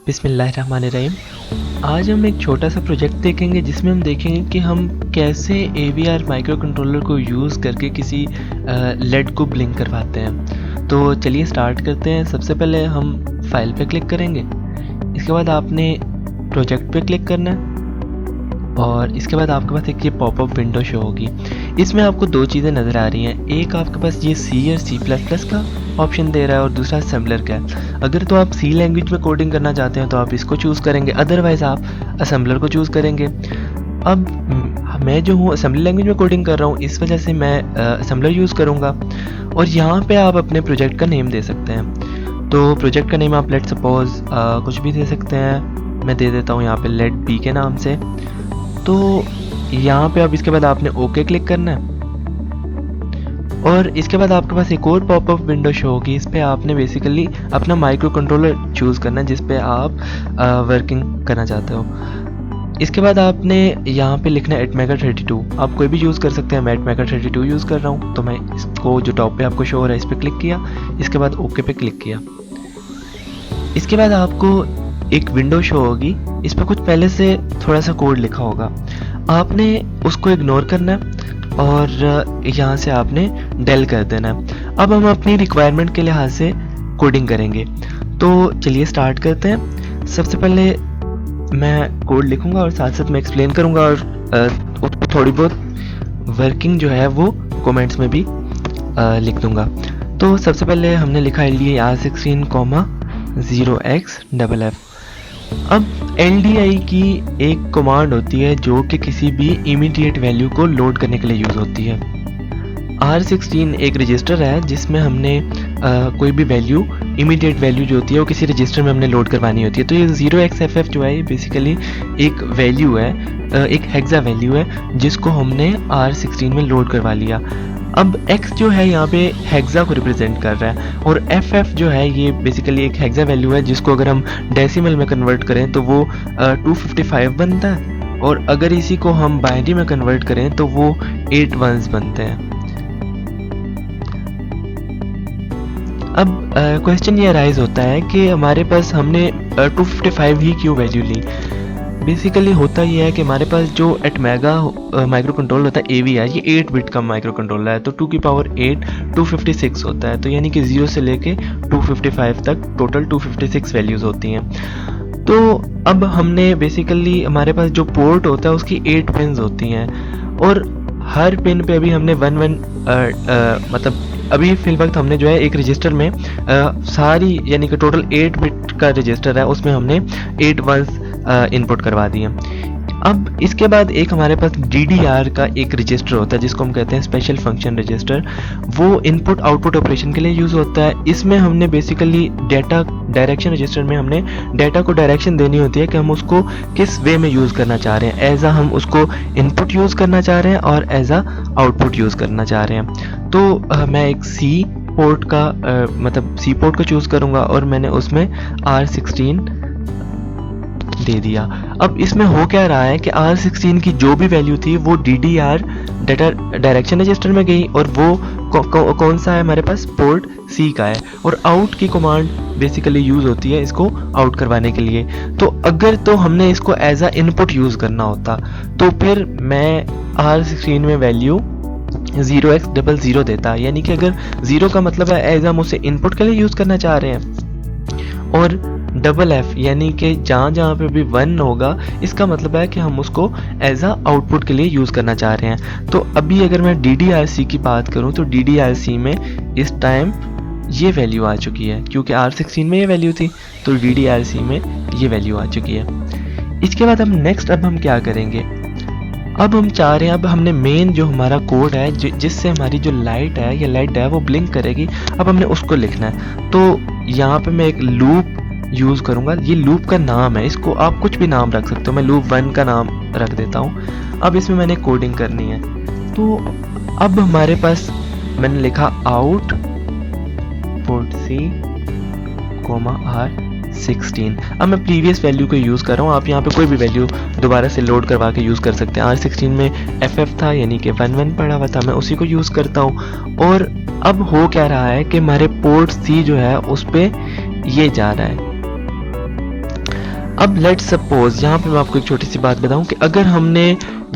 बिस्मिल्लाहिर्रहमानिर्रहीम। आज हम एक छोटा सा प्रोजेक्ट देखेंगे जिसमें हम देखेंगे कि हम कैसे AVR माइक्रो कंट्रोलर को यूज़ करके किसी लेड को ब्लिंक करवाते हैं। तो चलिए स्टार्ट करते हैं। सबसे पहले हम फाइल पे क्लिक करेंगे, इसके बाद आपने प्रोजेक्ट पे क्लिक करना है और इसके बाद आपके पास एक ये पॉपअप विंडो शो होगी। इसमें आपको दो चीज़ें नज़र आ रही हैं, एक आपके पास ये C और C++ का ऑप्शन दे रहा है और दूसरा असेंबलर का है। अगर तो आप C लैंग्वेज में कोडिंग करना चाहते हैं तो आप इसको चूज़ करेंगे, अदरवाइज़ आप असेंबलर को चूज़ करेंगे। अब मैं जो हूँ असेंबली लैंग्वेज में कोडिंग कर रहा हूँ, इस वजह से मैं असेंबलर यूज़ करूँगा। और यहाँ पे आप अपने प्रोजेक्ट का नेम दे सकते हैं। तो प्रोजेक्ट का नेम आप लेट सपोज कुछ भी दे सकते हैं। मैं दे देता हूँ यहाँ पे लेट बी के नाम से। तो यहाँ पे अब इसके बाद आपने ओके क्लिक करना है और इसके बाद आपके पास एक और पॉपअप विंडो शो होगी। इस पर आपने बेसिकली अपना माइक्रो कंट्रोलर चूज़ करना है जिस पे आप वर्किंग करना चाहते हो। इसके बाद आपने यहाँ पे लिखना है atmega32। आप कोई भी यूज़ कर सकते हैं, मैं atmega32 यूज़ कर रहा हूँ। तो मैं इसको जो टॉप पे आपको शो हो रहा है इस पर क्लिक किया, इसके बाद ओके पे क्लिक किया। इसके बाद आपको एक विंडो शो होगी, इस पर कुछ पहले से थोड़ा सा कोड लिखा होगा, आपने उसको इग्नोर करना है और यहाँ से आपने डेल कर देना है। अब हम अपनी रिक्वायरमेंट के लिहाज से कोडिंग करेंगे। तो चलिए स्टार्ट करते हैं। सबसे पहले मैं कोड लिखूंगा और साथ साथ मैं एक्सप्लेन करूंगा और थोड़ी बहुत वर्किंग जो है वो कमेंट्स में भी लिख दूंगा। तो सबसे पहले हमने लिखा LDA R16, 0x अब LDI की एक कमांड होती है जो कि किसी भी इमीडिएट वैल्यू को लोड करने के लिए यूज़ होती है। R16 एक रजिस्टर है जिसमें हमने कोई भी वैल्यू, इमीडिएट वैल्यू जो होती है वो किसी रजिस्टर में हमने लोड करवानी होती है। तो ये 0xFF जो है बेसिकली एक वैल्यू है, एक हेक्सा वैल्यू है जिसको हमने R16 में लोड करवा लिया। अब x जो है यहाँ पे हेक्सा को रिप्रेजेंट कर रहा है और FF जो है ये बेसिकली एक हेक्सा वैल्यू है जिसको अगर हम डेसिमल में कन्वर्ट करें तो वो 255 बनता है और अगर इसी को हम बाइनरी में कन्वर्ट करें तो वो 8 वंस बनते हैं। अब क्वेश्चन ये अराइज होता है कि हमारे पास हमने 255 ही क्यों वैल्यू ली। बेसिकली होता ये है कि हमारे पास जो एटमेगा माइक्रो कंट्रोलर होता है AVR, ये 8 बिट का माइक्रो कंट्रोलर है। तो 2 की पावर 8 256 होता है। तो यानी कि 0 से लेके 255 तक टोटल 256 वैल्यूज़ होती हैं। तो अब हमने बेसिकली हमारे पास जो पोर्ट होता है उसकी 8 पिन्स होती हैं और हर पिन पे अभी हमने मतलब अभी फिल वक्त हमने जो है एक रजिस्टर में सारी यानी कि टोटल 8 बिट का रजिस्टर है, उसमें हमने 8 वंस इनपुट करवा दिए। अब इसके बाद एक हमारे पास DDR का एक रजिस्टर होता है जिसको हम कहते हैं स्पेशल फंक्शन रजिस्टर। वो इनपुट आउटपुट ऑपरेशन के लिए यूज़ होता है। इसमें हमने बेसिकली डाटा डायरेक्शन रजिस्टर में हमने डाटा को डायरेक्शन देनी होती है कि हम उसको किस वे में यूज़ करना चाह रहे हैं। एज हम उसको इनपुट यूज़ करना चाह रहे हैं और एज आउटपुट यूज़ करना चाह रहे हैं। तो मैं एक C पोर्ट का मतलब C पोर्ट को चूज़ करूँगा और मैंने उसमें R16 दे दिया। अब इसमें हो क्या रहा है कि R16 की जो भी वैल्यू थी वो DDR डाटा डायरेक्शन रजिस्टर में गई और वो कौन सा है हमारे पास, पोर्ट C का है। और आउट की कमांड बेसिकली यूज़ होती है इसको आउट करवाने के लिए। तो अगर तो हमने इसको एज अ इनपुट यूज़ करना होता तो फिर मैं R16 में वैल्यू 0x00 देता, यानी कि अगर 0 का मतलब है एज हम उसे इनपुट के लिए यूज़ करना चाह रहे हैं और FF यानी कि जहाँ पे भी 1 होगा इसका मतलब है कि हम उसको एज आ आउटपुट के लिए यूज़ करना चाह रहे हैं। तो अभी अगर मैं DDRC की बात करूँ तो DDRC में इस टाइम ये वैल्यू आ चुकी है क्योंकि R16 में ये वैल्यू थी तो DDRC में ये वैल्यू आ चुकी है। इसके बाद अब हम क्या करेंगे, अब हम चाह रहे हैं, अब हमने मेन जो हमारा कोड है जिससे हमारी जो लाइट है या लाइट है वो ब्लिंक करेगी, अब हमने उसको लिखना है। तो यहाँ पे मैं एक लूप यूज़ करूँगा। ये लूप का नाम है, इसको आप कुछ भी नाम रख सकते हो। मैं लूप 1 का नाम रख देता हूँ। अब इसमें मैंने कोडिंग करनी है। तो अब हमारे पास मैंने लिखा आउट पोर्ट C, R16। अब मैं प्रीवियस वैल्यू को यूज़ कर रहा हूँ, आप यहाँ पे कोई भी वैल्यू दोबारा से लोड करवा के यूज़ कर सकते हैं। R16 में FF था यानी कि 11 पड़ा हुआ था, मैं उसी को यूज़ करता हूँ। और अब हो क्या रहा है कि हमारे पोर्ट C जो है उस पर ये जा रहा है। अब लेट्स सपोज यहाँ पे मैं आपको एक छोटी सी बात बताऊं कि अगर हमने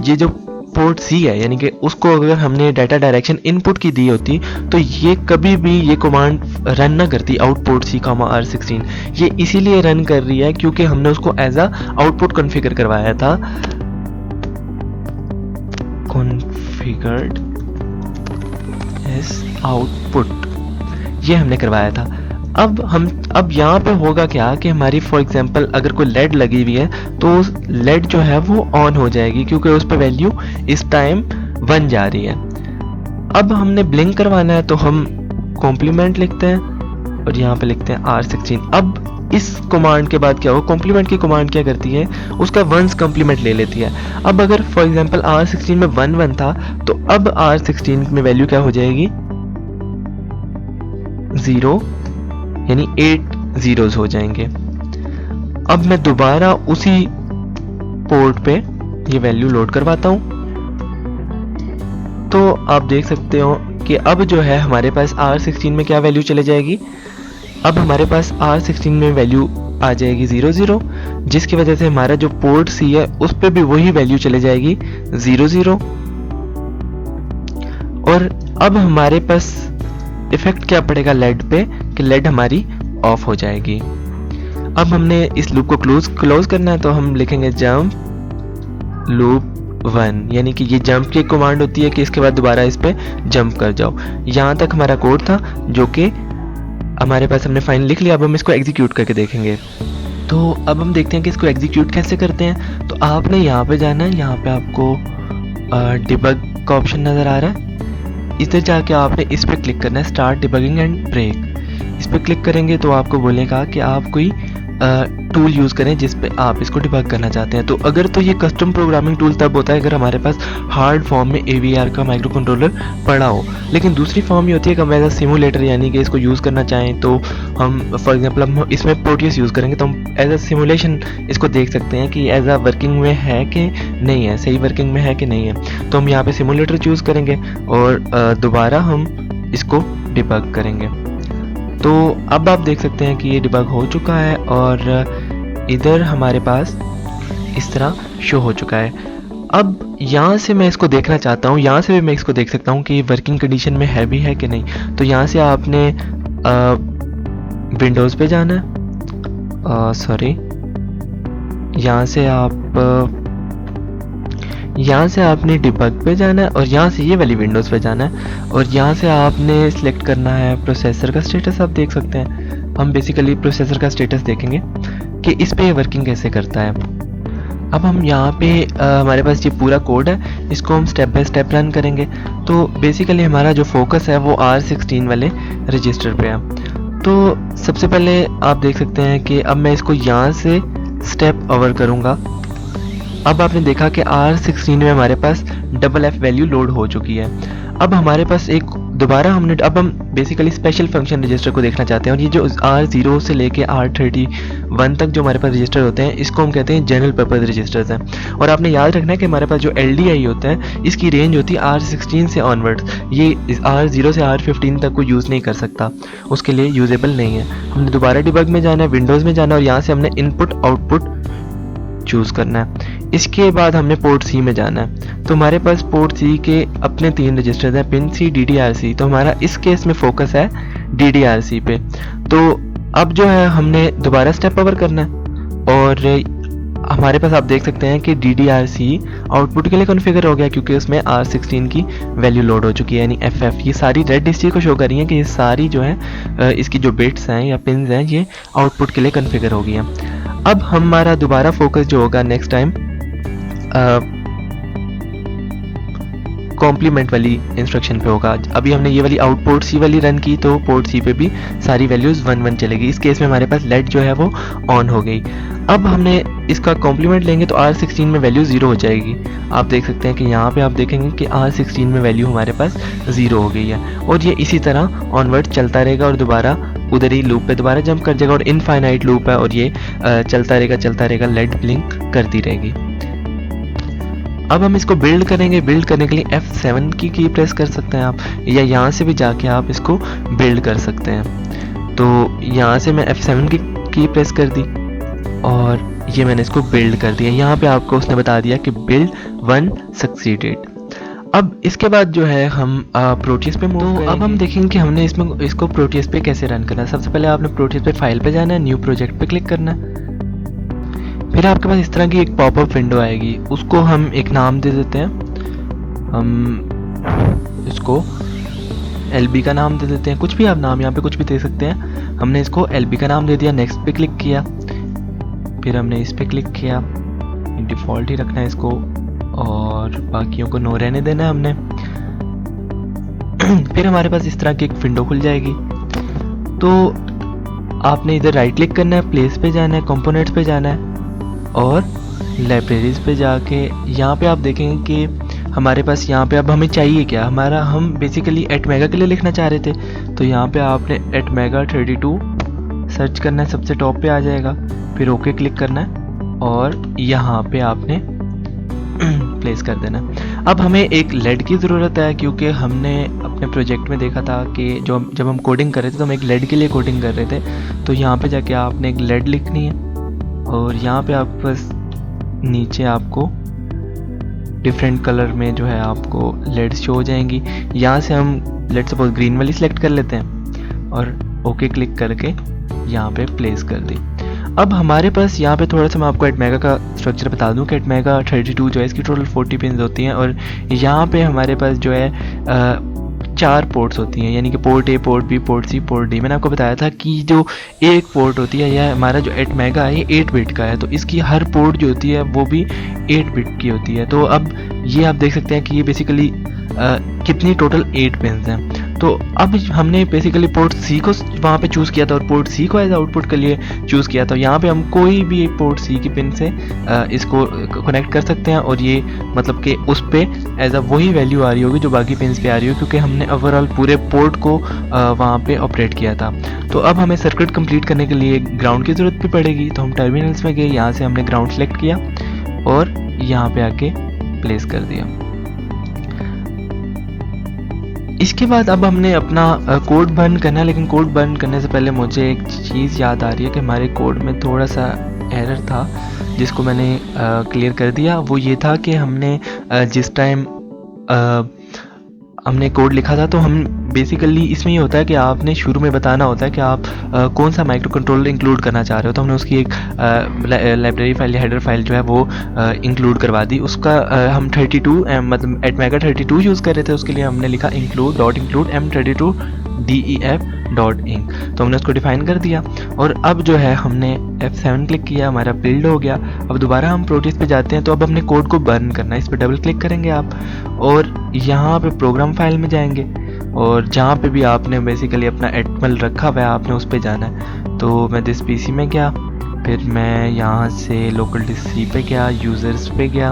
ये जो पोर्ट सी है यानी कि उसको अगर हमने डाटा डायरेक्शन इनपुट की दी होती तो ये कभी भी ये कमांड रन ना करती आउटपुट सी कामा R16। ये इसीलिए रन कर रही है क्योंकि हमने उसको एज अ आउटपुट कॉन्फ़िगर करवाया था, कॉन्फ़िगर्ड एज आउटपुट, ये हमने करवाया था। अब यहाँ पे होगा क्या कि हमारी फॉर एग्जांपल अगर कोई लेड लगी हुई है तो लेड जो है वो ऑन हो जाएगी क्योंकि उस पर वैल्यू इस टाइम 1 जा रही है। अब हमने ब्लिंक करवाना है तो हम कॉम्प्लीमेंट लिखते हैं और यहाँ पे लिखते हैं R16। अब इस कमांड के बाद क्या होगा, कॉम्प्लीमेंट की कमांड क्या करती है, उसका वंस कॉम्प्लीमेंट ले लेती है। अब अगर फॉर एग्जांपल R16 में 1 था तो अब R16 में वैल्यू क्या हो जाएगी, 0, यानी 8 zeros हो जाएंगे। अब मैं दोबारा उसी पोर्ट पे ये वैल्यू लोड करवाता हूँ तो आप देख सकते हो कि अब जो है हमारे पास R16 में क्या वैल्यू चले जाएगी, अब हमारे पास R16 में वैल्यू आ जाएगी 0 0, जिसकी वजह से हमारा जो पोर्ट सी है उस पर भी वही वैल्यू चले जाएगी 0 0। और अब हमारे पास इफेक्ट क्या पड़ेगा लेड पे कि लेड हमारी ऑफ हो जाएगी। अब हमने इस लूप को क्लोज करना है तो हम लिखेंगे जंप लूप 1, यानी कि ये जंप की कमांड होती है कि इसके बाद दोबारा इस पे जंप कर जाओ। यहाँ तक हमारा कोड था जो कि हमारे पास हमने फाइनल लिख लिया। अब हम इसको एग्जीक्यूट करके देखेंगे। तो अब हम देखते हैं कि इसको एग्जीक्यूट कैसे करते हैं। तो आपने यहाँ पे जाना है, यहाँ पे आपको डिबग का ऑप्शन नज़र आ रहा है, इधर जाके आपने इस पर क्लिक करना है, स्टार्ट डिबगिंग एंड ब्रेक। इस पर क्लिक करेंगे तो आपको बोलेगा कि आप कोई टूल यूज़ करें जिस पे आप इसको डिबग करना चाहते हैं। तो अगर तो ये कस्टम प्रोग्रामिंग टूल तब होता है अगर हमारे पास हार्ड फॉर्म में AVR का माइक्रो कंट्रोलर पड़ा हो, लेकिन दूसरी फॉर्म ये होती है कि हम एज अ सिमुलेटर यानी कि इसको यूज़ करना चाहें तो हम फॉर एग्जांपल हम इसमें प्रोटियस यूज़ करेंगे तो हम एज अ सिमुलेशन इसको देख सकते हैं कि एज अ वर्किंग में है कि नहीं है, सही वर्किंग में है कि नहीं है। तो हम यहाँ पर सिमुलेटर चूज़ करेंगे और दोबारा हम इसको डिबग करेंगे। तो अब आप देख सकते हैं कि ये डिबग हो चुका है और इधर हमारे पास इस तरह शो हो चुका है। अब यहाँ से मैं इसको देखना चाहता हूँ, यहाँ से भी मैं इसको देख सकता हूँ कि वर्किंग कंडीशन में है भी है कि नहीं। तो यहाँ से आपने विंडोज़ पे जाना है, सॉरी यहाँ से आपने डिबग पे जाना है और यहाँ से ये वाली विंडोज़ पे जाना है और यहाँ से आपने सिलेक्ट करना है प्रोसेसर का स्टेटस। आप देख सकते हैं हम बेसिकली प्रोसेसर का स्टेटस देखेंगे कि इस पे वर्किंग कैसे करता है। अब हम यहाँ पे हमारे पास ये पूरा कोड है, इसको हम स्टेप बाय स्टेप रन करेंगे। तो बेसिकली हमारा जो फोकस है वो R16 वाले रजिस्टर पे है। तो सबसे पहले आप देख सकते हैं कि अब मैं इसको यहाँ से स्टेप ओवर करूँगा। अब आपने देखा कि R16 में हमारे पास FF वैल्यू लोड हो चुकी है। अब हमारे पास एक दोबारा अब हम बेसिकली स्पेशल फंक्शन रजिस्टर को देखना चाहते हैं और ये जो R0 से लेके R31 तक जो हमारे पास रजिस्टर होते हैं इसको हम कहते हैं जनरल पर्पस रजिस्टर्स हैं। और आपने याद रखना है कि हमारे पास जो LDI होता है इसकी रेंज होती है R16 से ऑनवर्ड्स, ये R0 से R15 तक को यूज़ नहीं कर सकता, उसके लिए यूजेबल नहीं है। हमने दोबारा डिबग में जाना है, विंडोज़ में जाना है और यहाँ से हमने इनपुट आउटपुट चूज़ करना है। इसके बाद हमने पोर्ट सी में जाना है। तो हमारे पास पोर्ट सी के अपने 3 रजिस्टर्स हैं, पिन सी, DDRC। तो हमारा इस केस में फोकस है DDRC पे। तो अब जो है हमने दोबारा स्टेप ओवर करना है और हमारे पास आप देख सकते हैं कि DDRC आउटपुट के लिए कॉन्फ़िगर हो गया क्योंकि उसमें R16 की वैल्यू लोड हो चुकी है, यानी FF। ये सारी रेड इस चीज़ को शो कर रही हैं कि ये सारी जो है इसकी जो बिट्स हैं या पिन्स हैं ये आउटपुट के लिए कॉन्फ़िगर हो गई हैं। अब हमारा दोबारा फोकस जो होगा नेक्स्ट टाइम कॉम्प्लीमेंट वाली इंस्ट्रक्शन पे होगा। अभी हमने ये वाली आउटपुट सी वाली रन की तो पोर्ट सी पे भी सारी वैल्यूज़ 1 1 चलेगी। इस केस में हमारे पास लेड जो है वो ऑन हो गई। अब हमने इसका कॉम्प्लीमेंट लेंगे तो R16 में वैल्यू 0 हो जाएगी। आप देख सकते हैं कि यहाँ पे आप देखेंगे कि R16 में वैल्यू हमारे पास 0 हो गई है और ये इसी तरह ऑनवर्ड चलता रहेगा और दोबारा उधर ही लूप पे दोबारा जंप कर जाएगा और इनफाइनाइट लूप है और ये चलता रहेगा, लेड ब्लिंक करती रहेगी। अब हम इसको बिल्ड करेंगे। बिल्ड करने के लिए F7 की प्रेस कर सकते हैं आप, या यहाँ से भी जाके आप इसको बिल्ड कर सकते हैं। तो यहाँ से मैं F7 की प्रेस कर दी और ये मैंने इसको बिल्ड कर दिया। यहाँ पे आपको उसने बता दिया कि बिल्ड 1 सक्सीडेड। अब इसके बाद जो है हम प्रोटियस पे मूव करेंगे। अब हम देखेंगे कि हमने इसको प्रोटियस पे कैसे रन करना है। सबसे पहले आपने प्रोटियस पे फाइल पे जाना है, न्यू प्रोजेक्ट पे क्लिक करना है। फिर आपके पास इस तरह की एक पॉपअप विंडो आएगी, उसको हम एक नाम दे देते हैं। हम इसको LB का नाम दे देते हैं, कुछ भी आप नाम यहाँ पे कुछ भी दे सकते हैं। हमने इसको LB का नाम दे दिया, नेक्स्ट पे क्लिक किया, फिर हमने इस पे क्लिक किया, डिफ़ॉल्ट ही रखना है इसको और बाकियों को नो रहने देना है हमने। फिर हमारे पास इस तरह की एक विंडो खुल जाएगी। तो आपने इधर राइट क्लिक करना है, प्लेस पे जाना है, कंपोनेंट्स पे जाना है और लाइब्रेरीज पे जाके यहाँ पे आप देखेंगे कि हमारे पास यहाँ पे अब हमें चाहिए क्या, हम बेसिकली @mega के लिए लिखना चाह रहे थे। तो यहाँ पे आपने @mega32 सर्च करना है, सबसे टॉप पे आ जाएगा, फिर ओके क्लिक करना है और यहाँ पे आपने प्लेस कर देना। अब हमें एक लेड की ज़रूरत है, क्योंकि हमने अपने प्रोजेक्ट में देखा था कि जब हम कोडिंग कर रहे थे तो हम एक लेड के लिए कोडिंग कर रहे थे। तो यहाँ पे जाके आपने एक लेड लिखनी है और यहाँ पे आपके पास नीचे आपको डिफरेंट कलर में जो है आपको लेड्स शो हो जाएंगी। यहाँ से हम लेट्स सपोज ग्रीन वाली सिलेक्ट कर लेते हैं और ओके क्लिक करके यहाँ पे प्लेस कर दी। अब हमारे पास यहाँ पे थोड़ा सा मैं आपको @mega का स्ट्रक्चर बता दूँ कि @mega32 जो है इसकी टोटल 40 पिन्स होती हैं और यहाँ पे हमारे पास जो है 4 पोर्ट्स होती हैं, यानी कि port A, port B, port C, port D। मैंने आपको बताया था कि जो एक पोर्ट होती है, यह हमारा जो @mega है ये 8 बिट का है, तो इसकी हर पोर्ट जो होती है वो भी 8 बिट की होती है। तो अब ये आप देख सकते हैं कि ये बेसिकली कितनी टोटल 8 पिन्स हैं। तो अब हमने बेसिकली पोर्ट C को वहाँ पे चूज़ किया था और पोर्ट C को एज आउटपुट के लिए चूज़ किया था। यहाँ पे हम कोई भी एक पोर्ट C की पिन से इसको कनेक्ट कर सकते हैं और ये मतलब कि उस पर एज अ वही वैल्यू आ रही होगी जो बाकी पिन्स पे आ रही हो, क्योंकि हमने ओवरऑल पूरे पोर्ट को वहाँ पे ऑपरेट किया था। तो अब हमें सर्किट कंप्लीट करने के लिए ग्राउंड की ज़रूरत भी पड़ेगी। तो हम टर्मिनल्स में गए, यहाँ से हमने ग्राउंड सेलेक्ट किया और यहाँ पे आके प्लेस कर दिया। इसके बाद अब हमने अपना कोड बर्न करना है, लेकिन कोड बर्न करने से पहले मुझे एक चीज़ याद आ रही है कि हमारे कोड में थोड़ा सा एरर था जिसको मैंने क्लियर कर दिया। वो ये था कि हमने जिस टाइम हमने कोड लिखा था तो हम बेसिकली इसमें ये होता है कि आपने शुरू में बताना होता है कि आप कौन सा माइक्रो कंट्रोलर इंक्लूड करना चाह रहे हो। तो हमने उसकी एक लाइब्रेरी फाइल या हेडर फाइल जो है वो इंक्लूड करवा दी। उसका हम 32 मतलब @mega32 यूज़ कर रहे थे, उसके लिए हमने लिखा include m32def.inc। तो हमने उसको डिफाइन कर दिया और अब जो है हमने F7 क्लिक किया, हमारा बिल्ड हो गया। अब दोबारा हम प्रोटियस पे जाते हैं, तो अब हमने कोड को बर्न करना है। इस पर डबल क्लिक करेंगे आप और यहाँ पे प्रोग्राम फाइल में जाएंगे और जहाँ पे भी आपने बेसिकली अपना एटमल रखा हुआ है आपने उस पे जाना है। तो मैं दिस PC में गया, फिर मैं यहाँ से लोकल डिस्क C पे गया, यूज़र्स पे गया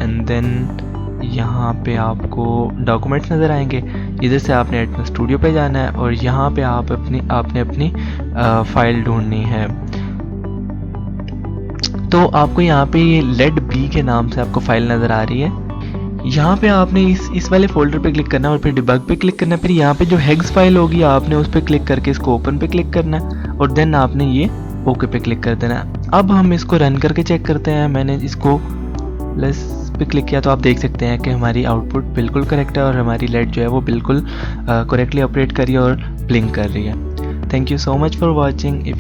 एंड देन यहाँ पे आपको डॉक्यूमेंट्स नज़र आएंगे। इधर से आपने एटमल स्टूडियो पे जाना है और यहाँ पे आपने अपनी फाइल ढूंढनी है। तो आपको यहाँ पे ये लेड B के नाम से आपको फाइल नज़र आ रही है। यहाँ पे आपने इस वाले फोल्डर पे क्लिक करना है और फिर डिबग पे क्लिक करना है। फिर यहाँ पे जो हेक्स फाइल होगी आपने उस पर क्लिक करके इसको ओपन पे क्लिक करना है और देन आपने ये ओके पे क्लिक कर देना है। अब हम इसको रन करके चेक करते हैं। मैंने इसको प्लस पे क्लिक किया तो आप देख सकते हैं कि हमारी आउटपुट बिल्कुल करेक्ट है और हमारी लेड जो है वो बिल्कुल करेक्टली ऑपरेट कर रही है और ब्लिंक कर रही है। Thank you so much for watching.